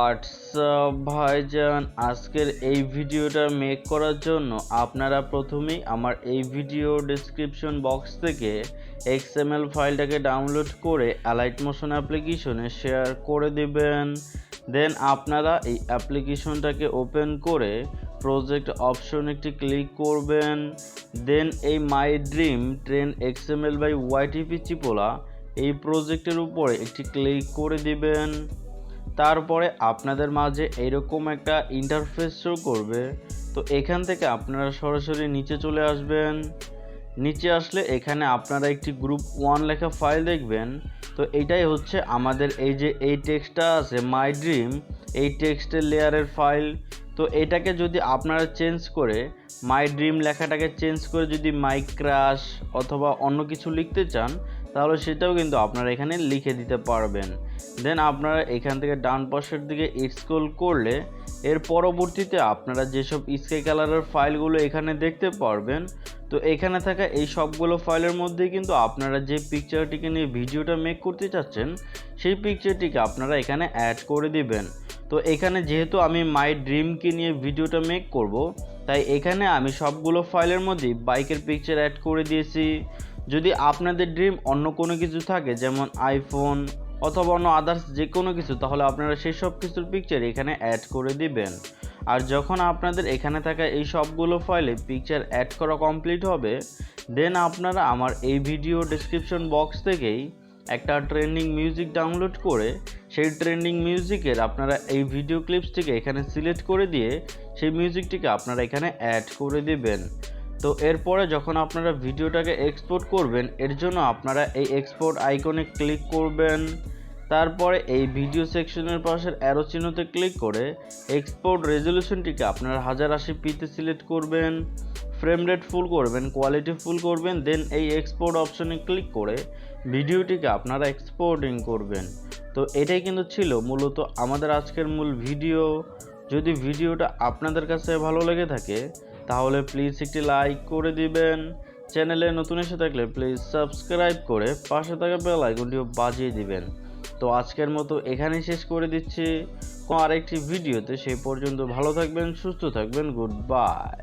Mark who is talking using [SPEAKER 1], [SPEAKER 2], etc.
[SPEAKER 1] WhatsApp ভাইজান, আজকের এই ভিডিওটা মেক করার জন্য আপনারা প্রথমেই আমার এই ভিডিও ডেসক্রিপশন বক্স থেকে XML ফাইলটাকে ডাউনলোড করে অ্যালাইট মোশন অ্যাপ্লিকেশনে শেয়ার করে দিবেন। দেন আপনারা এই অ্যাপ্লিকেশনটাকে ওপেন করে প্রজেক্ট অপশন একটি ক্লিক করবেন। দেন এই my dream train XML by YTP চিপোলা এই প্রজেক্টের উপরে একটি ক্লিক করে দিবেন। তারপরে আপনাদের মাঝে এরকম একটা ইন্টারফেস শো করবে। তো এখান থেকে আপনারা সরাসরি নিচে চলে আসবেন। নিচে আসলে এখানে আপনারা একটি গ্রুপ 1 লেখা ফাইল দেখবেন। তো এটাই হচ্ছে আমাদের এই যে এই টেক্সটটা আছে মাই ড্রিম, এই টেক্সটের লেয়ারের ফাইল। তো এটাকে যদি আপনারা চেঞ্জ করে মাই ড্রিম লেখাটাকে চেঞ্জ করে যদি মাই ক্রাশ অথবা অন্য কিছু লিখতে চান, তাহলে সেটাও কিন্তু আপনারা এখানে লিখে দিতে পারবেন। দেন আপনারা এখান থেকে ডান পাশের দিকে স্ক্রল করলে এর পরবর্তীতে আপনারা যেসব স্কাই কালারের ফাইলগুলো এখানে দেখতে পারবেন। তো এখানে থাকা এই সবগুলো ফাইলের মধ্যেই কিন্তু আপনারা যে পিকচারটিকে নিয়ে ভিডিওটা মেক করতে চাচ্ছেন, সেই পিকচারটিকে আপনারা এখানে অ্যাড করে দিবেন। তো এখানে যেহেতু আমি মাই ড্রিমকে নিয়ে ভিডিওটা মেক করব, তাই এখানে আমি সবগুলো ফাইলের মধ্যেই বাইকের পিকচার অ্যাড করে দিয়েছি। যদি আপনাদের ড্রিম অন্য কোনো কিছু থাকে, যেমন আইফোন অথবা অন্য আদার্স যে কোনো কিছু, তাহলে আপনারা সেই সব কিছুর পিকচার এখানে অ্যাড করে দিবেন। আর যখন আপনাদের এখানে থাকা এই সবগুলো ফাইলে পিকচার অ্যাড করা কমপ্লিট হবে, দেন আপনারা আমার এই ভিডিও ডেসক্রিপশন বক্স থেকেই একটা ট্রেন্ডিং মিউজিক ডাউনলোড করে সেই ট্রেন্ডিং মিউজিকের আপনারা এই ভিডিও ক্লিপসটিকে এখানে সিলেক্ট করে দিয়ে সেই মিউজিকটিকে আপনারা এখানে অ্যাড করে দিবেন। তো এরপরে যখন আপনারা ভিডিওটাকে এক্সপোর্ট করবেন, এর জন্য আপনারা এই এক্সপোর্ট আইকনে ক্লিক করবেন। তারপরে এই ভিডিও সেকশনের পাশের অ্যারো চিহ্নতে ক্লিক করে এক্সপোর্ট রেজলিউশনটিকে আপনারা 1080p-তে সিলেক্ট করবেন, ফ্রেম রেট ফুল করবেন, কোয়ালিটি ফুল করবেন। দেন এই এক্সপোর্ট অপশনে ক্লিক করে ভিডিওটিকে আপনারা এক্সপোর্টিং করবেন। তো এটাই কিন্তু ছিল মূলত আমাদের আজকের মূল ভিডিও। যদি ভিডিওটা আপনাদের কাছে ভালো লেগে থাকে, তাহলে প্লিজ একটি লাইক করে দিবেন। চ্যানেলে নতুন এসে থাকলে প্লিজ সাবস্ক্রাইব করে পাশে থাকা বেল আইকনটিও বাজিয়ে দিবেন। তো আজকের মতো এখানেই শেষ করে দিচ্ছি আরেকটি ভিডিওতে। সেই পর্যন্ত ভালো থাকবেন, সুস্থ থাকবেন, গুড বাই।